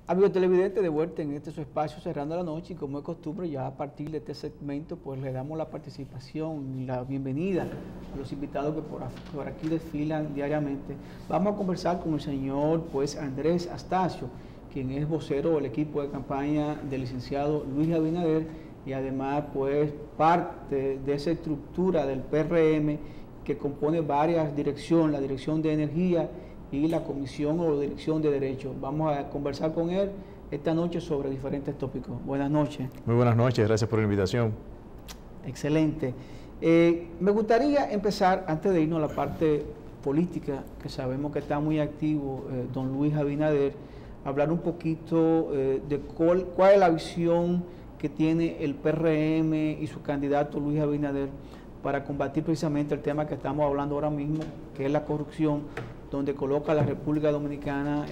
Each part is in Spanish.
Amigos televidentes, de vuelta en este su espacio Cerrando la Noche, y como es costumbre, ya a partir de este segmento, pues le damos la participación y la bienvenida a los invitados que por aquí desfilan diariamente. Vamos a conversar con el señor pues Andrés Astacio, quien es vocero del equipo de campaña del licenciado Luis Abinader y además pues parte de esa estructura del PRM que compone varias direcciones, la Dirección de Energía y la Comisión o Dirección de Derechos. Vamos a conversar con él esta noche sobre diferentes tópicos. Buenas noches. Muy buenas noches, gracias por la invitación. Excelente. Me gustaría empezar, antes de irnos a la parte política, que sabemos que está muy activo don Luis Abinader, hablar un poquito de cuál es la visión que tiene el PRM y su candidato Luis Abinader para combatir precisamente el tema que estamos hablando ahora mismo, que es la corrupción, donde coloca a la República Dominicana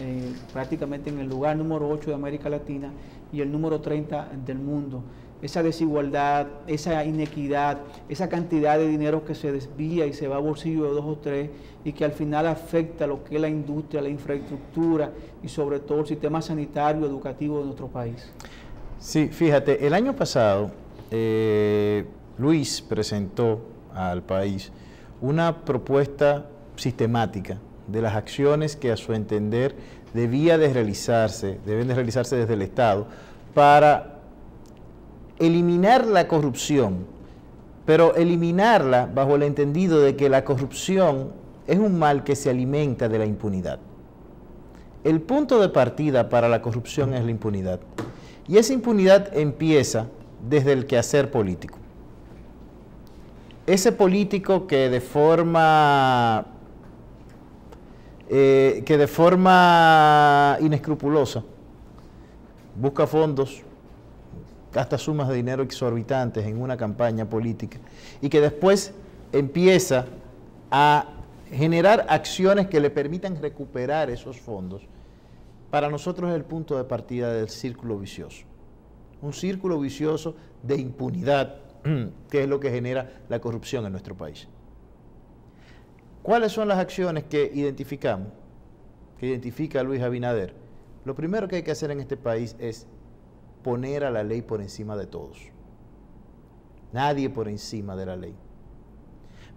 prácticamente en el lugar número 8 de América Latina y el número 30 del mundo. Esa desigualdad, esa inequidad, esa cantidad de dinero que se desvía y se va a bolsillo de 2 o 3 y que al final afecta lo que es la industria, la infraestructura y sobre todo el sistema sanitario, educativo de nuestro país. Sí, fíjate, el año pasado Luis presentó al país una propuesta sistemática de las acciones que a su entender deben de realizarse desde el Estado para eliminar la corrupción, pero eliminarla bajo el entendido de que la corrupción es un mal que se alimenta de la impunidad. El punto de partida para la corrupción es la impunidad, y esa impunidad empieza desde el quehacer político. Ese político que de forma inescrupulosa busca fondos, gasta sumas de dinero exorbitantes en una campaña política y que después empieza a generar acciones que le permitan recuperar esos fondos, para nosotros es el punto de partida del círculo vicioso. Un círculo vicioso de impunidad, que es lo que genera la corrupción en nuestro país. ¿Cuáles son las acciones que identificamos, que identifica Luis Abinader? Lo primero que hay que hacer en este país es poner a la ley por encima de todos. Nadie por encima de la ley.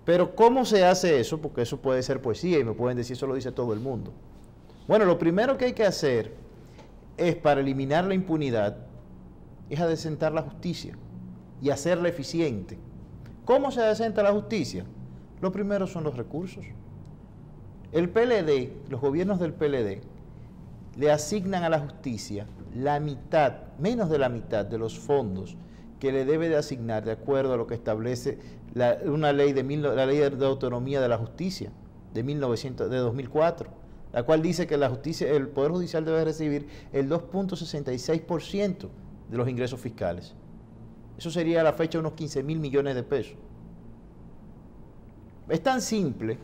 Pero ¿cómo se hace eso? Porque eso puede ser poesía y me pueden decir, eso lo dice todo el mundo. Bueno, lo primero que hay que hacer es, para eliminar la impunidad, es adecentar la justicia y hacerla eficiente. ¿Cómo se adecenta la justicia? Lo primero son los recursos. El PLD, los gobiernos del PLD, le asignan a la justicia la mitad, menos de la mitad de los fondos que le debe de asignar de acuerdo a lo que establece una ley la ley de autonomía de la justicia de 2004, la cual dice que la justicia, el Poder Judicial debe recibir el 2.66% de los ingresos fiscales. Eso sería a la fecha unos 15.000 millones de pesos. Es tan simple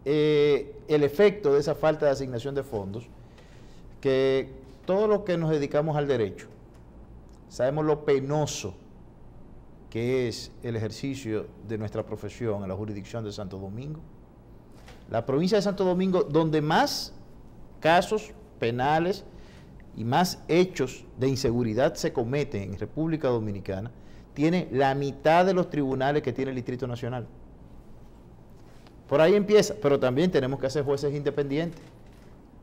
el efecto de esa falta de asignación de fondos que todos los que nos dedicamos al derecho sabemos lo penoso que es el ejercicio de nuestra profesión en la jurisdicción de Santo Domingo. La provincia de Santo Domingo, donde más casos penales y más hechos de inseguridad se cometen en República Dominicana, tiene la mitad de los tribunales que tiene el Distrito Nacional. Por ahí empieza, pero también tenemos que hacer jueces independientes.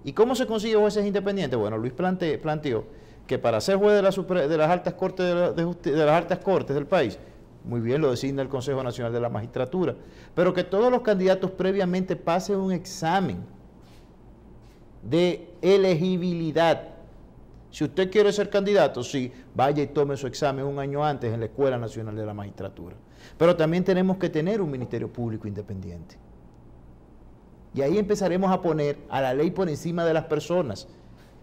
¿Y cómo se consigue jueces independientes? Bueno, Luis planteó que para ser juez de las altas cortes de las altas cortes del país, muy bien, lo designa el Consejo Nacional de la Magistratura, pero que todos los candidatos previamente pasen un examen de elegibilidad. Si usted quiere ser candidato, sí, vaya y tome su examen un año antes en la Escuela Nacional de la Magistratura. Pero también tenemos que tener un Ministerio Público independiente. Y ahí empezaremos a poner a la ley por encima de las personas,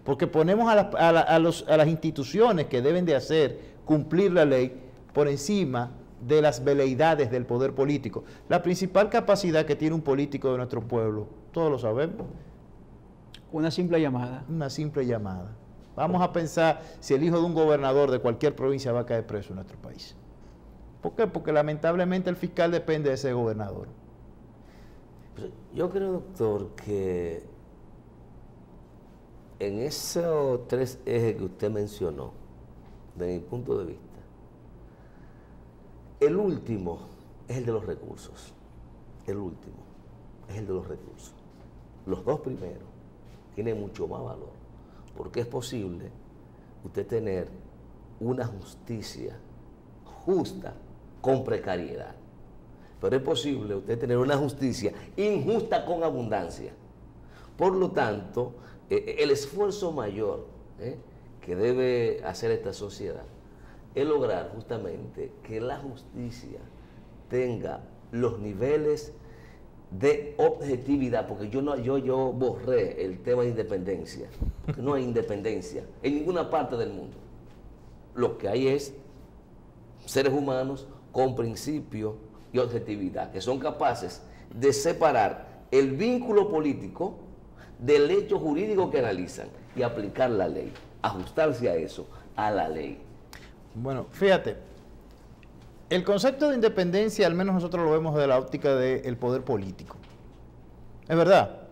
porque ponemos a las instituciones que deben de hacer cumplir la ley por encima de las veleidades del poder político. La principal capacidad que tiene un político de nuestro pueblo, todos lo sabemos. Una simple llamada. Una simple llamada. Vamos a pensar si el hijo de un gobernador de cualquier provincia va a caer preso en nuestro país. ¿Por qué? Porque lamentablemente el fiscal depende de ese gobernador. Pues yo creo, doctor, que En esos 3 ejes que usted mencionó, desde mi punto de vista, el último es el de los recursos. El último es el de los recursos. Los 2 primeros tienen mucho más valor, porque es posible usted tener una justicia justa con precariedad. Pero es posible usted tener una justicia injusta con abundancia. Por lo tanto, el esfuerzo mayor que debe hacer esta sociedad es lograr justamente que la justicia tenga los niveles de objetividad, porque yo borré el tema de independencia. No hay independencia en ninguna parte del mundo. Lo que hay es seres humanos con principios y objetividad, que son capaces de separar el vínculo político del hecho jurídico que analizan y aplicar la ley, ajustarse a eso, a la ley. Bueno, fíjate, el concepto de independencia, al menos nosotros lo vemos desde la óptica del poder político. Es verdad,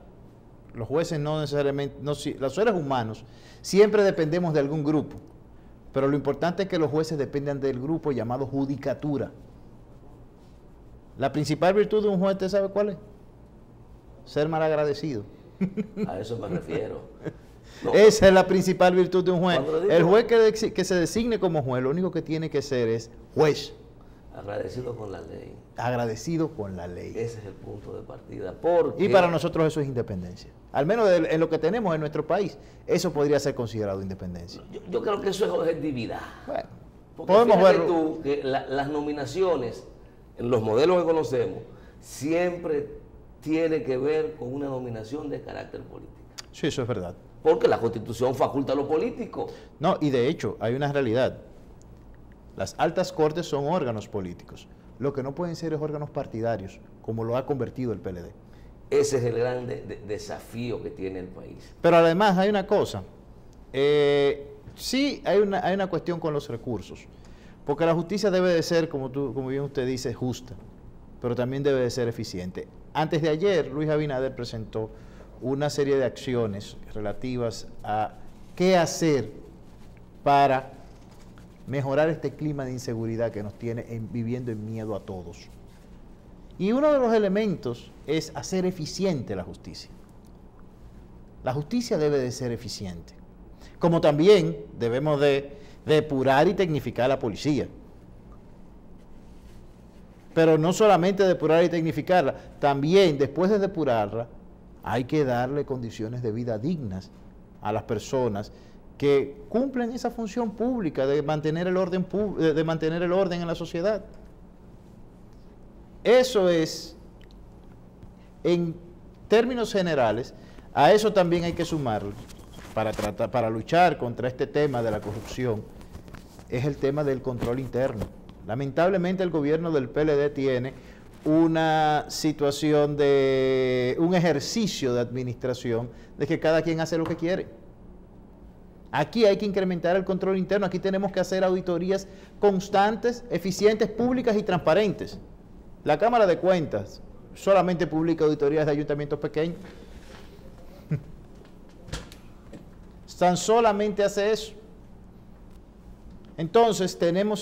los jueces no necesariamente, los seres humanos siempre dependemos de algún grupo, pero lo importante es que los jueces dependan del grupo llamado judicatura. La principal virtud de un juez, ¿usted sabe cuál es? Ser malagradecido. A eso me refiero. No. Esa es la principal virtud de un juez. El juez que se designe como juez, lo único que tiene que ser es juez. Agradecido con la ley. Agradecido con la ley. Ese es el punto de partida. Y para nosotros eso es independencia. Al menos en lo que tenemos en nuestro país, eso podría ser considerado independencia. Yo creo que eso es objetividad. Bueno, porque podemos verlo. Tú que las nominaciones, en los modelos que conocemos, siempre tiene que ver con una nominación de carácter político. Sí, eso es verdad. Porque la Constitución faculta a lo político. No, y de hecho, hay una realidad. Las altas cortes son órganos políticos. Lo que no pueden ser es órganos partidarios, como lo ha convertido el PLD. Ese es el gran desafío que tiene el país. Pero además hay una cosa. Sí hay una cuestión con los recursos. Porque la justicia debe de ser, como bien usted dice, justa. Pero también debe de ser eficiente. Antes de ayer, Luis Abinader presentó una serie de acciones relativas a qué hacer para mejorar este clima de inseguridad que nos tiene viviendo en miedo a todos. Y uno de los elementos es hacer eficiente la justicia. La justicia debe de ser eficiente. Como también debemos de depurar y tecnificar a la policía. Pero no solamente depurar y tecnificarla, también después de depurarla, hay que darle condiciones de vida dignas a las personas que cumplen esa función pública de mantener el orden, en la sociedad. Eso es, en términos generales, a eso también hay que sumarlo para luchar contra este tema de la corrupción, es el tema del control interno. Lamentablemente el gobierno del PLD tiene una situación de un ejercicio de administración de que cada quien hace lo que quiere. Aquí hay que incrementar el control interno, aquí tenemos que hacer auditorías constantes, eficientes, públicas y transparentes. La Cámara de Cuentas solamente publica auditorías de ayuntamientos pequeños. Tan solamente hace eso. Entonces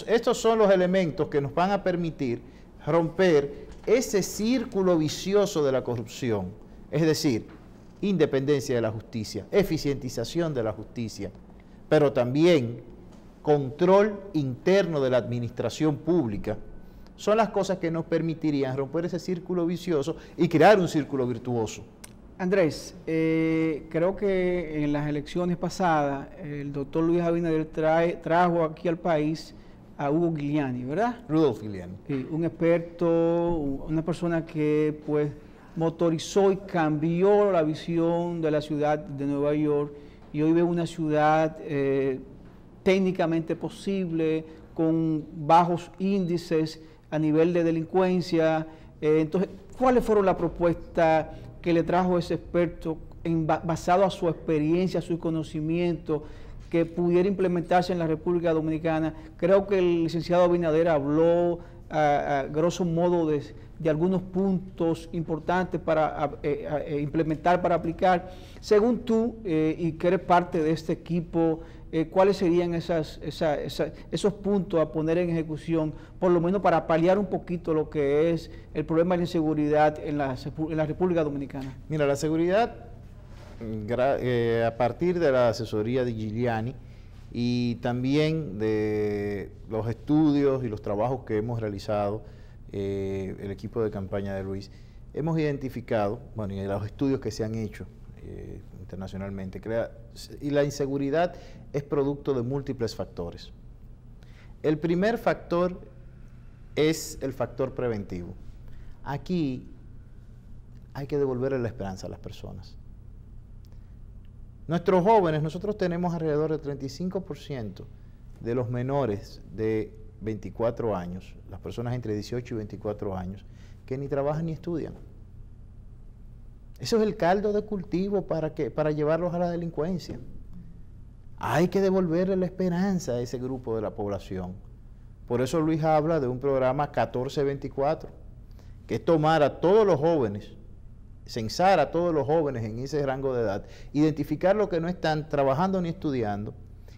estos son los elementos que nos van a permitir romper ese círculo vicioso de la corrupción, es decir, independencia de la justicia, eficientización de la justicia, pero también control interno de la administración pública, son las cosas que nos permitirían romper ese círculo vicioso y crear un círculo virtuoso. Andrés, creo que en las elecciones pasadas el doctor Luis Abinader trajo aquí al país a Hugo Giuliani, ¿verdad? Rudolph Giuliani. Un experto, una persona que pues motorizó y cambió la visión de la ciudad de Nueva York y hoy ve una ciudad técnicamente posible, con bajos índices a nivel de delincuencia. Entonces, ¿cuáles fueron las propuestas que le trajo ese experto basado a su experiencia, a su conocimiento, que pudiera implementarse en la República Dominicana? Creo que el licenciado Abinader habló a grosso modo de de algunos puntos importantes para implementar, para aplicar. Según tú, y que eres parte de este equipo, ¿cuáles serían esos puntos a poner en ejecución, por lo menos para paliar un poquito lo que es el problema de la inseguridad en la República Dominicana? Mira, la seguridad, a partir de la asesoría de Giuliani y también de los estudios y los trabajos que hemos realizado, el equipo de campaña de Luis, hemos identificado, bueno, y los estudios que se han hecho internacionalmente, y la inseguridad es producto de múltiples factores. El primer factor es el factor preventivo. Aquí hay que devolverle la esperanza a las personas. Nuestros jóvenes, nosotros tenemos alrededor del 35% de los menores de 24 años, las personas entre 18 y 24 años, que ni trabajan ni estudian. Eso es el caldo de cultivo para llevarlos a la delincuencia. Hay que devolverle la esperanza a ese grupo de la población. Por eso Luis habla de un programa 1424, que es tomar a todos los jóvenes, censar a todos los jóvenes en ese rango de edad, identificar los que no están trabajando ni estudiando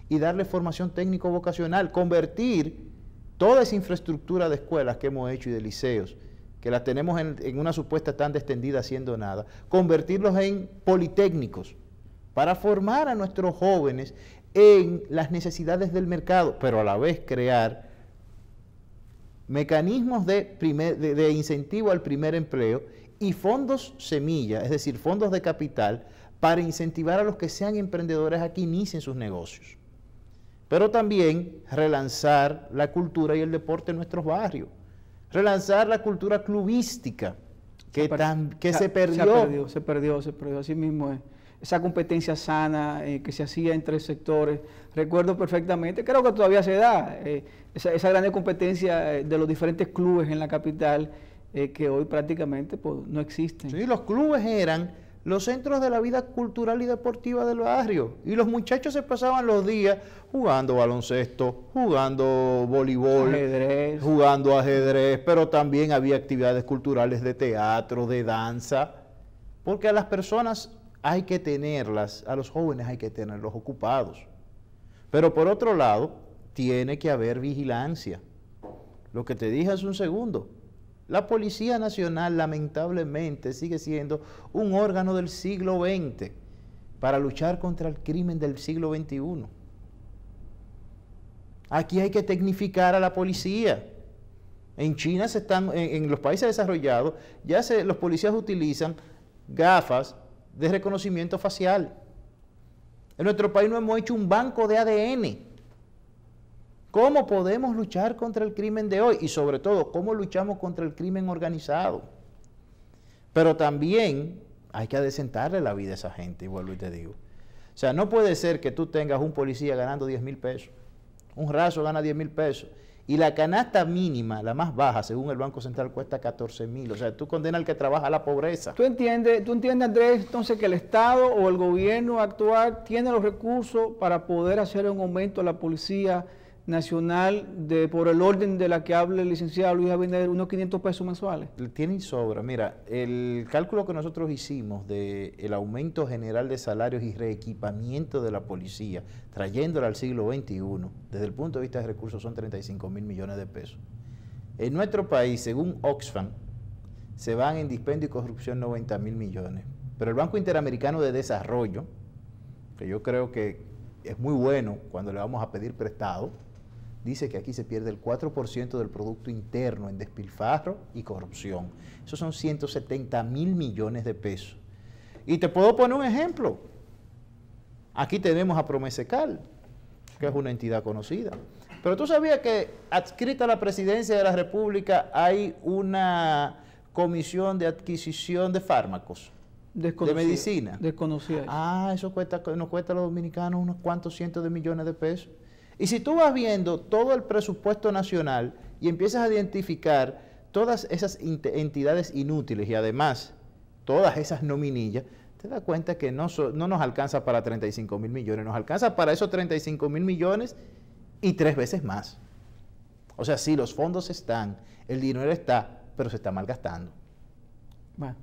y darle formación técnico-vocacional, convertir toda esa infraestructura de escuelas que hemos hecho y de liceos, que las tenemos en una supuesta tan extendida haciendo nada, convertirlos en politécnicos para formar a nuestros jóvenes en las necesidades del mercado, pero a la vez crear mecanismos de incentivo al primer empleo y fondos semilla, es decir, fondos de capital, para incentivar a los que sean emprendedores a que inicien sus negocios. Pero también relanzar la cultura y el deporte en nuestros barrios, relanzar la cultura clubística, que se perdió. Se perdió, así mismo es. Esa competencia sana que se hacía entre sectores, recuerdo perfectamente, creo que todavía se da, esa gran competencia de los diferentes clubes en la capital, que hoy prácticamente pues, no existen. Sí, los clubes eran los centros de la vida cultural y deportiva del barrio, y los muchachos se pasaban los días jugando baloncesto, jugando voleibol, jugando ajedrez, pero también había actividades culturales de teatro, de danza, porque a las personas hay que tenerlas, a los jóvenes hay que tenerlos ocupados. Pero por otro lado, tiene que haber vigilancia. Lo que te dije hace un segundo, la Policía Nacional lamentablemente sigue siendo un órgano del siglo XX para luchar contra el crimen del siglo XXI. Aquí hay que tecnificar a la policía. En China en los países desarrollados, los policías utilizan gafas de reconocimiento facial. En nuestro país no hemos hecho un banco de ADN. ¿Cómo podemos luchar contra el crimen de hoy? Y sobre todo, ¿cómo luchamos contra el crimen organizado? Pero también hay que adecentarle la vida a esa gente, y vuelvo y te digo. O sea, no puede ser que tú tengas un policía ganando 10,000 pesos, un raso gana 10,000 pesos, y la canasta mínima, la más baja, según el Banco Central, cuesta 14,000. O sea, tú condenas al que trabaja a la pobreza. ¿Tú entiendes, Andrés, entonces que el Estado o el gobierno actual tiene los recursos para poder hacer un aumento a la Policía Nacional por el orden de la que habla el licenciado Luis Abinader, unos 500 pesos mensuales? Tienen sobra. Mira, el cálculo que nosotros hicimos del aumento general de salarios y reequipamiento de la policía, trayéndola al siglo XXI, desde el punto de vista de recursos, son 35,000 millones de pesos. En nuestro país, según Oxfam, se van en dispendio y corrupción 90,000 millones. Pero el Banco Interamericano de Desarrollo, que yo creo que es muy bueno cuando le vamos a pedir prestado, dice que aquí se pierde el 4% del Producto Interno en despilfarro y corrupción. Esos son 170,000 millones de pesos. Y te puedo poner un ejemplo. Aquí tenemos a Promesecal, que es una entidad conocida. Pero tú sabías que adscrita a la Presidencia de la República hay una comisión de adquisición de fármacos, de medicina. Desconocida. Eso nos cuesta a los dominicanos unos cuantos cientos de millones de pesos. Y si tú vas viendo todo el presupuesto nacional y empiezas a identificar todas esas entidades inútiles y además todas esas nominillas, te das cuenta que no nos alcanza para 35,000 millones, nos alcanza para esos 35,000 millones y 3 veces más. O sea, sí, los fondos están, el dinero está, pero se está malgastando. Bueno,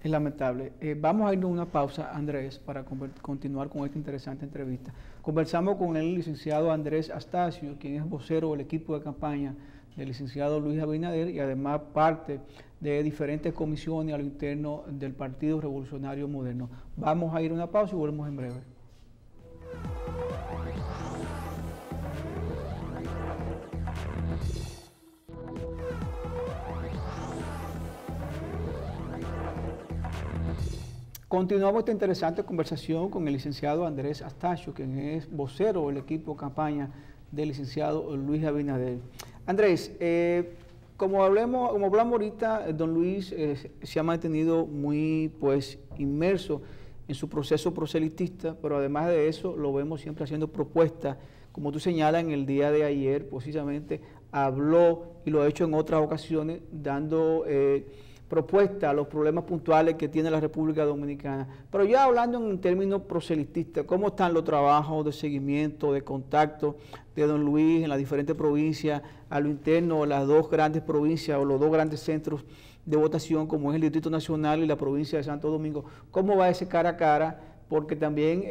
es lamentable. Vamos a irnos a una pausa, Andrés, para continuar con esta interesante entrevista. Conversamos con el licenciado Andrés Astacio, quien es vocero del equipo de campaña del licenciado Luis Abinader y además parte de diferentes comisiones a lo interno del Partido Revolucionario Moderno. Vamos a ir a una pausa y volvemos en breve. Continuamos esta interesante conversación con el licenciado Andrés Astacio, quien es vocero del equipo de campaña del licenciado Luis Abinader. Andrés, como hablamos ahorita, don Luis se ha mantenido muy inmerso en su proceso proselitista, pero además de eso lo vemos siempre haciendo propuestas. Como tú señalas, en el día de ayer precisamente habló, y lo ha hecho en otras ocasiones, dando propuesta a los problemas puntuales que tiene la República Dominicana. Pero ya hablando en términos proselitistas, ¿cómo están los trabajos de seguimiento, de contacto de don Luis en las diferentes provincias, a lo interno, las dos grandes provincias o los dos grandes centros de votación, como es el Distrito Nacional y la provincia de Santo Domingo? ¿Cómo va ese cara a cara? Porque también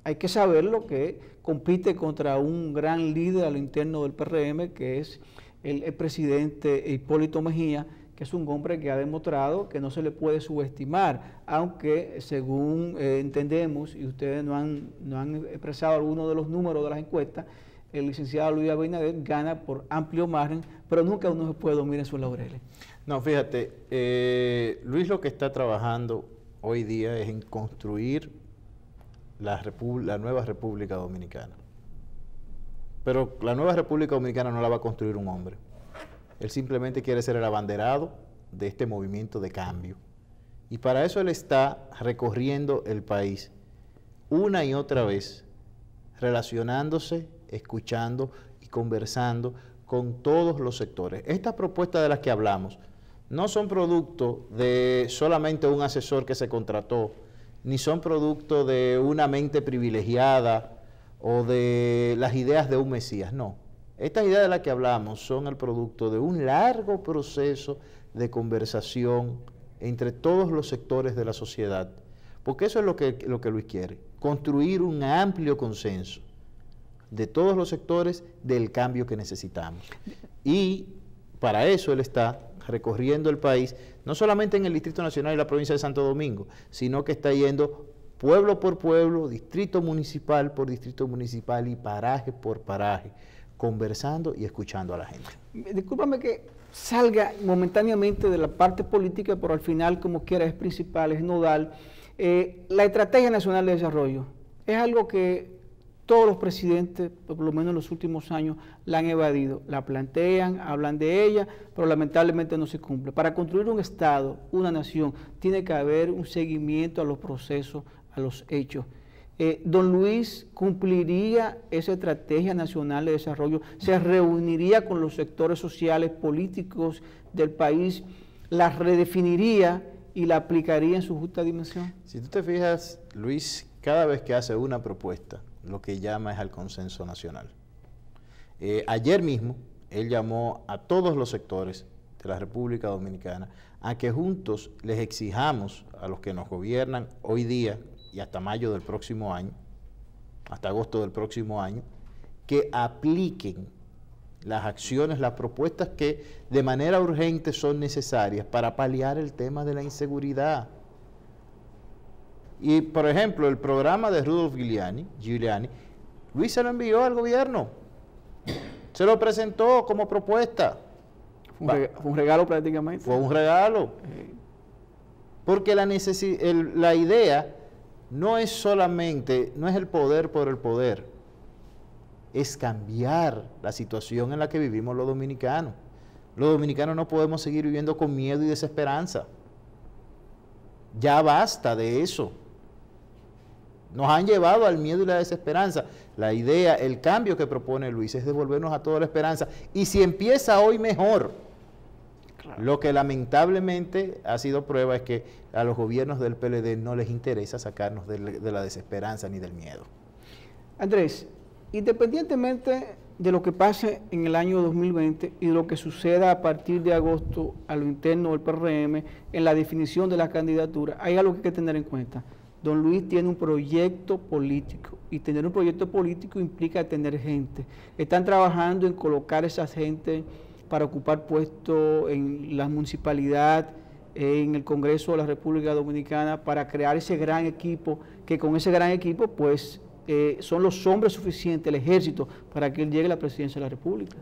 hay que saberlo que compite contra un gran líder a lo interno del PRM, que es el presidente Hipólito Mejía, que es un hombre que ha demostrado que no se le puede subestimar, aunque según entendemos, y ustedes no han expresado algunos de los números de las encuestas, el licenciado Luis Abinader gana por amplio margen, pero nunca uno se puede dormir en sus laureles. No, fíjate, Luis lo que está trabajando hoy día es en construir la nueva República Dominicana. Pero la nueva República Dominicana no la va a construir un hombre. Él simplemente quiere ser el abanderado de este movimiento de cambio. Y para eso él está recorriendo el país una y otra vez, relacionándose, escuchando y conversando con todos los sectores. Estas propuestas de las que hablamos no son producto de solamente un asesor que se contrató, ni son producto de una mente privilegiada o de las ideas de un Mesías, no. Estas ideas de las que hablamos son el producto de un largo proceso de conversación entre todos los sectores de la sociedad, porque eso es lo que Luis quiere, construir un amplio consenso de todos los sectores del cambio que necesitamos. Y para eso él está recorriendo el país, no solamente en el Distrito Nacional y la provincia de Santo Domingo, sino que está yendo pueblo por pueblo, distrito municipal por distrito municipal y paraje por paraje, conversando y escuchando a la gente. Discúlpame que salga momentáneamente de la parte política, pero al final, como quiera, es principal, es nodal. La Estrategia Nacional de Desarrollo es algo que todos los presidentes, por lo menos en los últimos años, la han evadido. La plantean, hablan de ella, pero lamentablemente no se cumple. Para construir un Estado, una nación, tiene que haber un seguimiento a los procesos, a los hechos. Don Luis cumpliría esa Estrategia Nacional de Desarrollo, se reuniría con los sectores sociales, políticos del país, la redefiniría y la aplicaría en su justa dimensión. Si tú te fijas, Luis, cada vez que hace una propuesta, lo que llama es al consenso nacional. Ayer mismo, él llamó a todos los sectores de la República Dominicana a que juntos les exijamos a los que nos gobiernan hoy día y hasta mayo del próximo año, hasta agosto del próximo año, que apliquen las acciones, las propuestas que de manera urgente son necesarias para paliar el tema de la inseguridad. Y, por ejemplo, el programa de Rudolph Giuliani, Luis se lo envió al gobierno, se lo presentó como propuesta. Fue un regalo prácticamente. Fue un regalo. Porque la idea no es solamente, no es el poder por el poder, es cambiar la situación en la que vivimos los dominicanos. Los dominicanos no podemos seguir viviendo con miedo y desesperanza. Ya basta de eso. Nos han llevado al miedo y la desesperanza. La idea, el cambio que propone Luis es devolvernos a toda la esperanza. Y si empieza hoy, mejor. Claro. Lo que lamentablemente ha sido prueba es que a los gobiernos del PLD no les interesa sacarnos de la desesperanza ni del miedo. Andrés, independientemente de lo que pase en el año 2020 y de lo que suceda a partir de agosto a lo interno del PRM en la definición de la candidatura, hay algo que hay que tener en cuenta. Don Luis tiene un proyecto político y tener un proyecto político implica tener gente. Están trabajando en colocar esa gente para ocupar puestos en la municipalidad, en el Congreso de la República Dominicana, para crear ese gran equipo, que con ese gran equipo pues son los hombres suficientes, el ejército, para que él llegue a la presidencia de la República.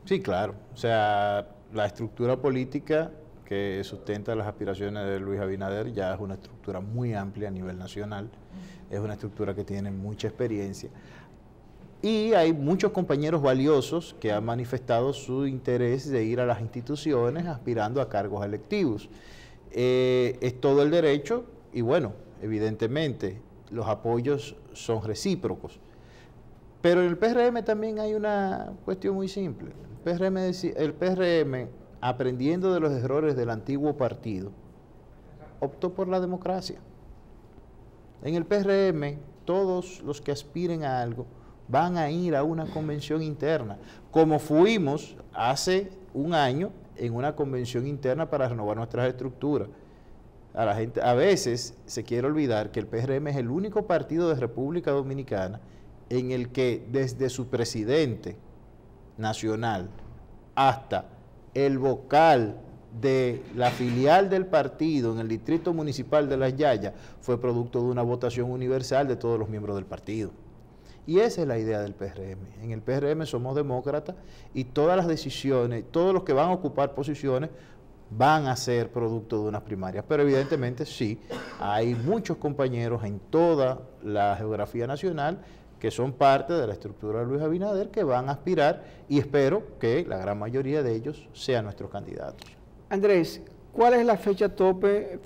Sí, claro. O sea, la estructura política que sustenta las aspiraciones de Luis Abinader ya es una estructura muy amplia a nivel nacional, es una estructura que tiene mucha experiencia y hay muchos compañeros valiosos que han manifestado su interés de ir a las instituciones aspirando a cargos electivos. Es todo el derecho y bueno, evidentemente los apoyos son recíprocos. Pero en el PRM también hay una cuestión muy simple. El PRM, aprendiendo de los errores del antiguo partido, optó por la democracia. En el PRM, todos los que aspiren a algo van a ir a una convención interna, como fuimos hace un año en una convención interna para renovar nuestras estructuras. A veces se quiere olvidar que el PRM es el único partido de República Dominicana en el que desde su presidente nacional hasta el vocal de la filial del partido en el distrito municipal de Las Yayas fue producto de una votación universal de todos los miembros del partido. Y esa es la idea del PRM. En el PRM somos demócratas y todas las decisiones, todos los que van a ocupar posiciones van a ser producto de unas primarias. Pero evidentemente sí, hay muchos compañeros en toda la geografía nacional que son parte de la estructura de Luis Abinader, que van a aspirar y espero que la gran mayoría de ellos sean nuestros candidatos. Andrés, ¿cuál es la fecha tope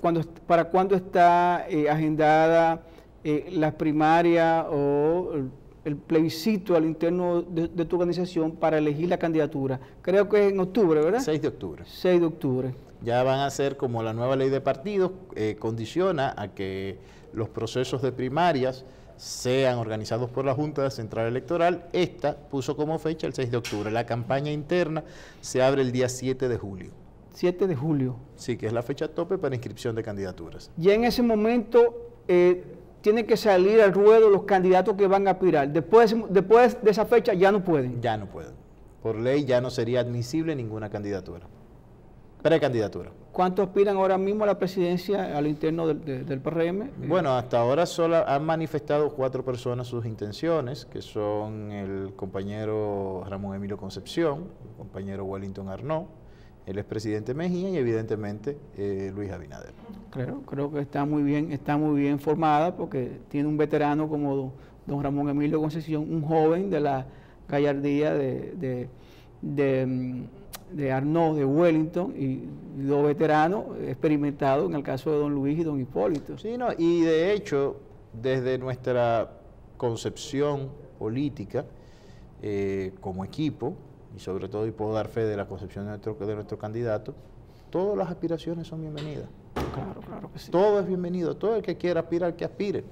para cuándo está agendada la primaria o el plebiscito al interno de tu organización para elegir la candidatura? Creo que es en octubre, ¿verdad? 6 de octubre. 6 de octubre. Ya van a ser como la nueva ley de partidos, condiciona a que los procesos de primarias sean organizados por la Junta Central Electoral. Esta puso como fecha el 6 de octubre. La campaña interna se abre el día 7 de julio. 7 de julio. Sí, que es la fecha tope para inscripción de candidaturas. Ya en ese momento tienen que salir al ruedo los candidatos que van a aspirar. Después de esa fecha ya no pueden. Ya no pueden. Por ley ya no sería admisible ninguna candidatura. Precandidatura. ¿Cuántos aspiran ahora mismo a la presidencia al interno del PRM? Bueno, hasta ahora solo han manifestado 4 personas sus intenciones, que son el compañero Ramón Emilio Concepción, el compañero Wellington Arnaud, el expresidente Mejía y evidentemente Luis Abinader. Creo que está muy bien formada porque tiene un veterano como don Ramón Emilio Concepción, un joven de la gallardía de Arnaud, de Wellington, y 2 veteranos experimentados en el caso de don Luis y don Hipólito. Sí, no, y de hecho, desde nuestra concepción política, como equipo, y sobre todo, y puedo dar fe de la concepción de nuestro candidato, todas las aspiraciones son bienvenidas. Claro que sí. Todo es bienvenido, todo el que quiera aspirar, que aspire.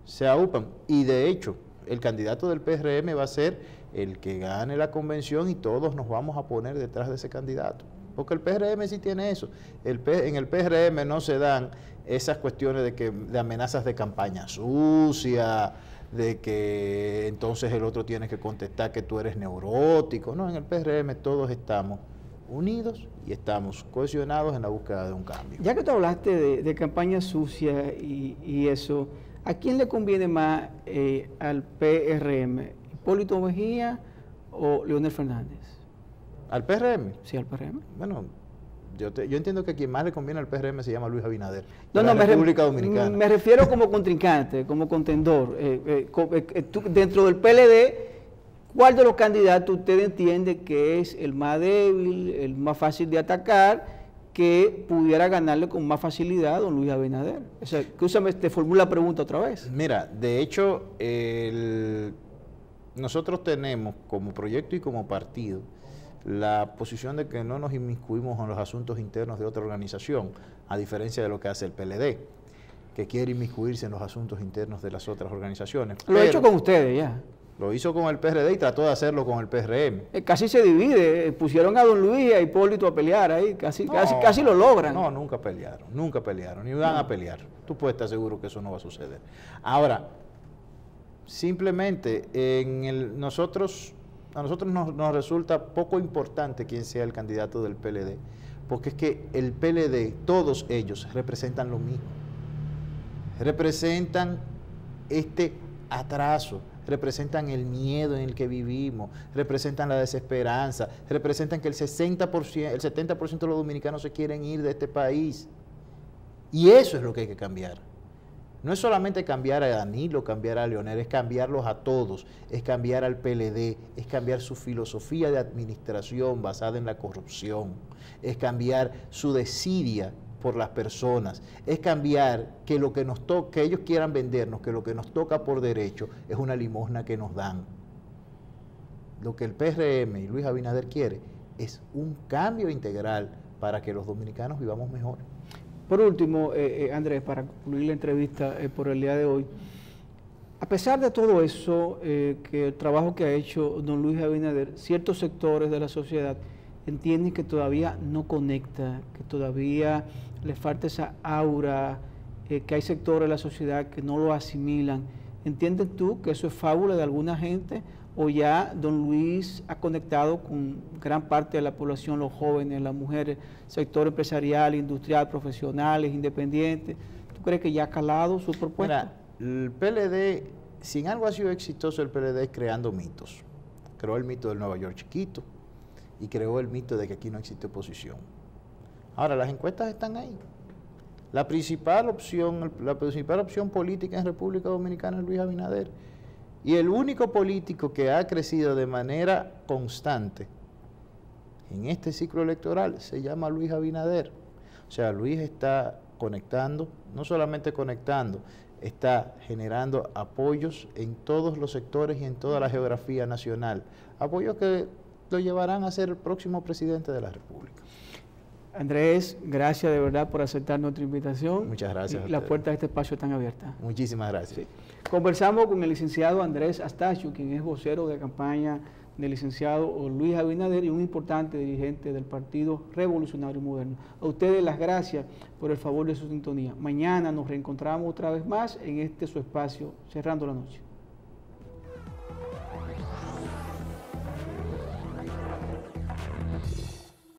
Se aupan. Y de hecho, el candidato del PRM va a ser el que gane la convención y todos nos vamos a poner detrás de ese candidato. Porque el PRM sí tiene eso. En el PRM no se dan esas cuestiones de amenazas de campaña sucia, de que entonces el otro tiene que contestar que tú eres neurótico. No, en el PRM todos estamos unidos y estamos cohesionados en la búsqueda de un cambio. Ya que tú hablaste de campaña sucia y eso, ¿a quién le conviene más al PRM? ¿Hipólito Mejía o Leonel Fernández? ¿Al PRM? Sí, al PRM. Bueno, yo entiendo que quien más le conviene al PRM se llama Luis Abinader, de la República Dominicana. Me refiero como contrincante, como contendor. Dentro del PLD, ¿cuál de los candidatos usted entiende que es el más débil, el más fácil de atacar, que pudiera ganarle con más facilidad a don Luis Abinader? O sea, escúchame, te formulo la pregunta otra vez. Mira, de hecho, nosotros tenemos como proyecto y como partido la posición de que no nos inmiscuimos en los asuntos internos de otra organización, a diferencia de lo que hace el PLD, que quiere inmiscuirse en los asuntos internos de las otras organizaciones. Lo he hecho con ustedes ya. Lo hizo con el PRD y trató de hacerlo con el PRM. Casi se divide, pusieron a don Luis y a Hipólito a pelear ahí, casi lo logran. No, nunca pelearon, ni van a pelear. Tú puedes estar seguro que eso no va a suceder. Ahora, simplemente a nosotros nos resulta poco importante quién sea el candidato del PLD, porque es que el PLD, todos ellos representan lo mismo. Representan este atraso, representan el miedo en el que vivimos, representan la desesperanza, representan que el 70% de los dominicanos se quieren ir de este país. Y eso es lo que hay que cambiar. No es solamente cambiar a Danilo, cambiar a Leonel, es cambiarlos a todos, es cambiar al PLD, es cambiar su filosofía de administración basada en la corrupción, es cambiar su desidia por las personas, es cambiar que lo que nos toca, que ellos quieran vendernos, que lo que nos toca por derecho es una limosna que nos dan. Lo que el PRM y Luis Abinader quiere es un cambio integral para que los dominicanos vivamos mejor. Por último, Andrés, para concluir la entrevista por el día de hoy, a pesar de todo eso, que el trabajo que ha hecho don Luis Abinader, ciertos sectores de la sociedad entienden que todavía no conecta, que todavía le falta esa aura, que hay sectores de la sociedad que no lo asimilan. ¿Entiendes tú que eso es fábula de alguna gente o ya don Luis ha conectado con gran parte de la población, los jóvenes, las mujeres, sector empresarial, industrial, profesionales, independientes? ¿Tú crees que ya ha calado su propuesta? Mira, el PLD, si en algo ha sido exitoso el PLD es creando mitos. Creó el mito del Nueva York chiquito y creó el mito de que aquí no existe oposición. Ahora, las encuestas están ahí. La principal opción política en República Dominicana es Luis Abinader. Y el único político que ha crecido de manera constante en este ciclo electoral se llama Luis Abinader. O sea, Luis está conectando, no solamente conectando, está generando apoyos en todos los sectores y en toda la geografía nacional. Apoyos que lo llevarán a ser el próximo presidente de la República. Andrés, gracias de verdad por aceptar nuestra invitación. Muchas gracias. Y las puertas de este espacio están abiertas. Muchísimas gracias. Sí. Conversamos con el licenciado Andrés Astacio, quien es vocero de campaña del licenciado Luis Abinader y un importante dirigente del Partido Revolucionario Moderno. A ustedes las gracias por el favor de su sintonía. Mañana nos reencontramos otra vez más en este su espacio, Cerrando la Noche.